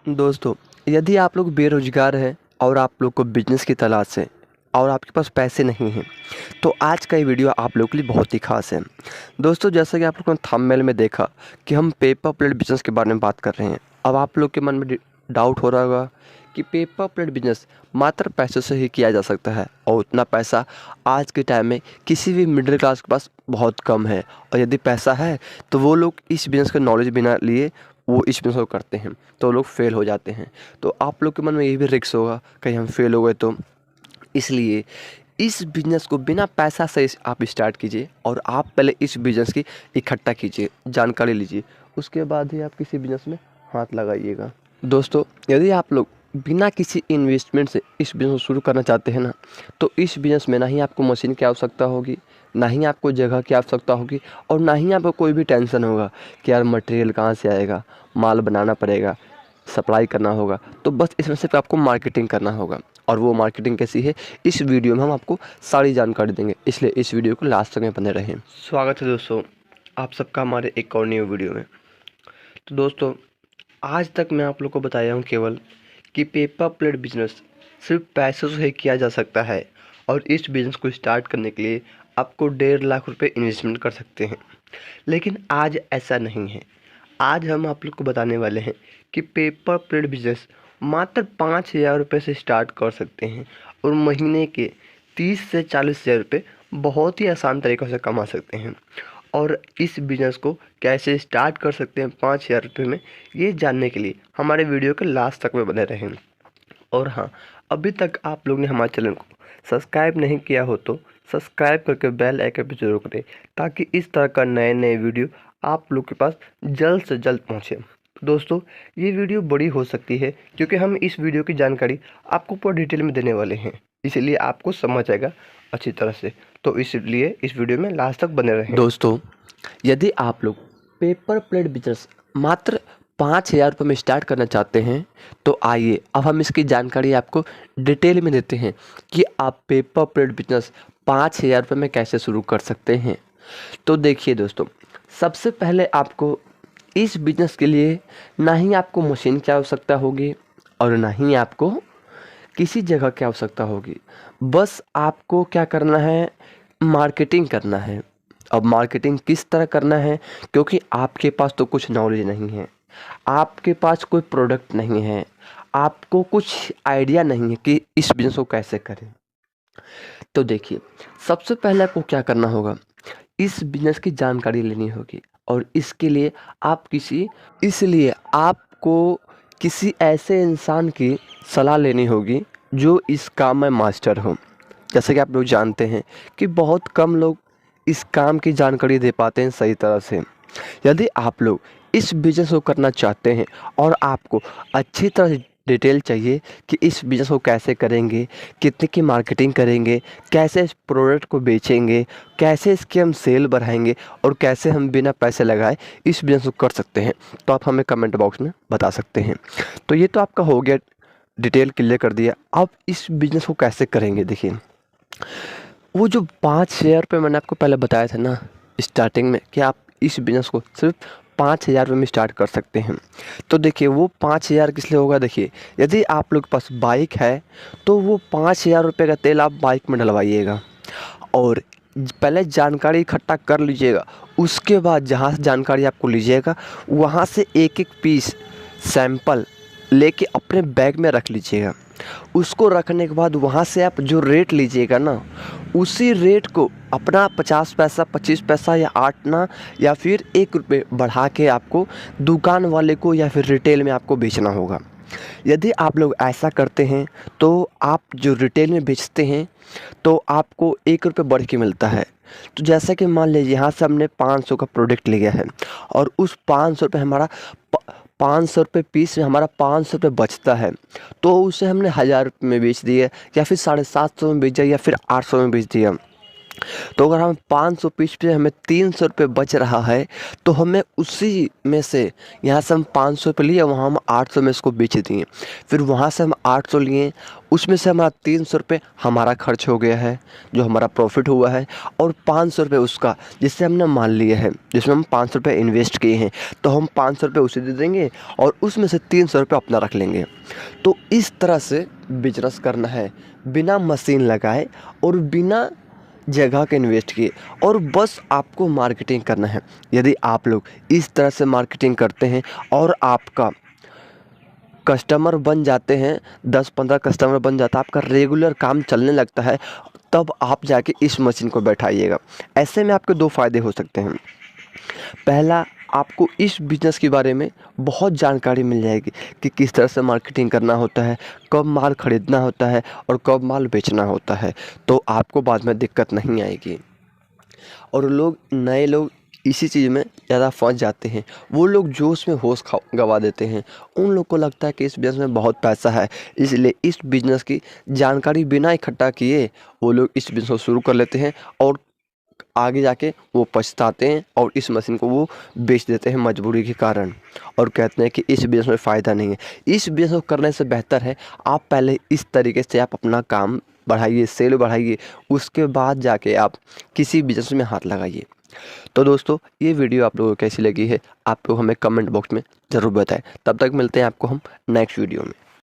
दोस्तों, यदि आप लोग बेरोज़गार हैं और आप लोग को बिज़नेस की तलाश है और आपके पास पैसे नहीं हैं, तो आज का ये वीडियो आप लोगों के लिए बहुत ही ख़ास है। दोस्तों, जैसा कि आप लोगों ने थंबनेल में देखा कि हम पेपर प्लेट बिज़नेस के बारे में बात कर रहे हैं। अब आप लोग के मन में डाउट हो रहा होगा कि पेपर प्लेट बिज़नेस मात्र पैसों से ही किया जा सकता है और उतना पैसा आज के टाइम में किसी भी मिडिल क्लास के पास बहुत कम है, और यदि पैसा है तो वो लोग इस बिज़नेस का नॉलेज बिना लिए वो इस बिज़नेस को करते हैं, तो लोग फेल हो जाते हैं। तो आप लोग के मन में ये भी रिस्क होगा कहीं हम फेल हो गए तो, इसलिए इस बिज़नेस को बिना पैसा से आप स्टार्ट कीजिए और आप पहले इस बिज़नेस की इकट्ठा कीजिए, जानकारी लीजिए, उसके बाद ही आप किसी बिज़नेस में हाथ लगाइएगा। दोस्तों, यदि आप लोग बिना किसी इन्वेस्टमेंट से इस बिज़नेस को शुरू करना चाहते हैं ना, तो इस बिज़नेस में ना ही आपको मशीन की आवश्यकता होगी, ना ही आपको जगह की आवश्यकता होगी, और ना ही आपको कोई भी टेंशन होगा कि यार मटेरियल कहाँ से आएगा, माल बनाना पड़ेगा, सप्लाई करना होगा। तो बस इसमें सिर्फ आपको मार्केटिंग करना होगा, और वो मार्केटिंग कैसी है इस वीडियो में हम आपको सारी जानकारी देंगे, इसलिए इस वीडियो को लास्ट तक में बने रहें। स्वागत है दोस्तों आप सबका हमारे एक और न्यू वीडियो में। तो दोस्तों, आज तक मैं आप लोग को बताया हूँ केवल कि पेपर प्लेट बिजनेस सिर्फ पैसों से ही किया जा सकता है, और इस बिज़नेस को स्टार्ट करने के लिए आपको 1.5 लाख रुपए इन्वेस्टमेंट कर सकते हैं। लेकिन आज ऐसा नहीं है। आज हम आप लोग को बताने वाले हैं कि पेपर प्लेट बिजनेस मात्र 5,000 रुपये से स्टार्ट कर सकते हैं, और महीने के 30 से 40,000 रुपये बहुत ही आसान तरीक़ों से कमा सकते हैं। और इस बिज़नेस को कैसे स्टार्ट कर सकते हैं 5,000 रुपये में, ये जानने के लिए हमारे वीडियो के लास्ट तक में बने रहें। और हाँ, अभी तक आप लोग ने हमारे चैनल को सब्सक्राइब नहीं किया हो तो सब्सक्राइब करके बेल आइकन पर जरूर करें, ताकि इस तरह का नए नए वीडियो आप लोग के पास जल्द से जल्द पहुँचे। दोस्तों, ये वीडियो बड़ी हो सकती है क्योंकि हम इस वीडियो की जानकारी आपको पूरा डिटेल में देने वाले हैं, इसलिए आपको समझ आएगा अच्छी तरह से, तो इसलिए इस वीडियो में लास्ट तक बने रहें। दोस्तों, यदि आप लोग पेपर प्लेट बिजनेस मात्र 5,000 रुपये में स्टार्ट करना चाहते हैं, तो आइए अब हम इसकी जानकारी आपको डिटेल में देते हैं कि आप पेपर प्लेट बिजनेस 5,000 रुपये में कैसे शुरू कर सकते हैं। तो देखिए दोस्तों, सबसे पहले आपको इस बिज़नेस के लिए ना ही आपको मशीन की आवश्यकता होगी और ना ही आपको किसी जगह की आवश्यकता होगी। बस आपको क्या करना है, मार्केटिंग करना है। अब मार्केटिंग किस तरह करना है, क्योंकि आपके पास तो कुछ नॉलेज नहीं है, आपके पास कोई प्रोडक्ट नहीं है, आपको कुछ आइडिया नहीं है कि इस बिज़नेस को कैसे करें। तो देखिए, सबसे पहले आपको क्या करना होगा, इस बिज़नेस की जानकारी लेनी होगी, और इसके लिए आपको किसी ऐसे इंसान की सलाह लेनी होगी जो इस काम में मास्टर हो। जैसे कि आप लोग जानते हैं कि बहुत कम लोग इस काम की जानकारी दे पाते हैं सही तरह से। यदि आप लोग इस बिज़नेस को करना चाहते हैं और आपको अच्छी तरह से डिटेल चाहिए कि इस बिज़नेस को कैसे करेंगे, कितने की मार्केटिंग करेंगे, कैसे इस प्रोडक्ट को बेचेंगे, कैसे इसकी हम सेल बढ़ाएंगे, और कैसे हम बिना पैसे लगाए इस बिज़नेस को कर सकते हैं, तो आप हमें कमेंट बॉक्स में बता सकते हैं। तो ये तो आपका हो गया, डिटेल क्लियर कर दिया। अब इस बिज़नेस को कैसे करेंगे, देखिए, वो जो 5,000 रुपये मैंने आपको पहले बताया था ना स्टार्टिंग में कि आप इस बिज़नेस को सिर्फ 5,000 रुपये में स्टार्ट कर सकते हैं। तो देखिए, वो 5,000 किस लिए होगा, देखिए, यदि आप लोग के पास बाइक है तो वो 5,000 रुपये का तेल आप बाइक में डलवाइएगा, और पहले जानकारी इकट्ठा कर लीजिएगा। उसके बाद जहाँ से जानकारी आपको लीजिएगा, वहाँ से एक एक पीस सैंपल लेके अपने बैग में रख लीजिएगा। उसको रखने के बाद वहाँ से आप जो रेट लीजिएगा ना, उसी रेट को अपना 50 पैसा, 25 पैसा या 8 आना या फिर 1 रुपये बढ़ा के आपको दुकान वाले को या फिर रिटेल में आपको बेचना होगा। यदि आप लोग ऐसा करते हैं तो आप जो रिटेल में बेचते हैं तो आपको 1 रुपये बढ़ के मिलता है। तो जैसा कि मान लीजिए यहाँ से हमने 500 का प्रोडक्ट लिया है, और उस 500 रुपये हमारा 500 रुपये पीस में हमारा 500 रुपये बचता है, तो उसे हमने 1,000 रुपये में बेच दिया, या फिर 750 में बेच दिया, या फिर 800 में बेच दिया। तो अगर हम 500 पीस पे हमें 300 रुपये बच रहा है, तो हमें उसी में से यहाँ से हम 500 पे लिए, वहाँ हम 800 में इसको बेच दिए। फिर वहाँ से हम 800 लिए, उसमें से हमारा 300 रुपये हमारा खर्च हो गया है, जो हमारा प्रॉफिट हुआ है, और 500 रुपये उसका जिससे हमने माल लिए हैं, जिसमें हम 500 रुपये इन्वेस्ट किए हैं, तो हम 500 रुपये उसे दे देंगे और उसमें से 300 रुपये अपना रख लेंगे। तो इस तरह से बिजनेस करना है, बिना मशीन लगाए और बिना जगह के इन्वेस्ट किए, और बस आपको मार्केटिंग करना है। यदि आप लोग इस तरह से मार्केटिंग करते हैं और आपका कस्टमर बन जाते हैं, 10-15 कस्टमर बन जाता है, आपका रेगुलर काम चलने लगता है, तब आप जाके इस मशीन को बैठाइएगा। ऐसे में आपके 2 फ़ायदे हो सकते हैं। पहला, आपको इस बिज़नेस के बारे में बहुत जानकारी मिल जाएगी कि किस तरह से मार्केटिंग करना होता है, कब माल ख़रीदना होता है और कब माल बेचना होता है, तो आपको बाद में दिक्कत नहीं आएगी। और नए लोग इसी चीज़ में ज़्यादा फंस जाते हैं। वो लोग जोश में होश गंवा देते हैं। उन लोग को लगता है कि इस बिज़नेस में बहुत पैसा है, इसलिए इस बिज़नेस की जानकारी बिना इकट्ठा किए वो लोग इस बिज़नेस को शुरू कर लेते हैं, और आगे जाके वो पछताते हैं और इस मशीन को वो बेच देते हैं मजबूरी के कारण, और कहते हैं कि इस बिज़नेस में फ़ायदा नहीं है। इस बिज़नेस को करने से बेहतर है आप पहले इस तरीके से आप अपना काम बढ़ाइए, सेल बढ़ाइए, उसके बाद जाके आप किसी बिज़नेस में हाथ लगाइए। तो दोस्तों, ये वीडियो आप लोगों को कैसी लगी है, आप लोग हमें कमेंट बॉक्स में ज़रूर बताएं। तब तक मिलते हैं आपको हम नेक्स्ट वीडियो में।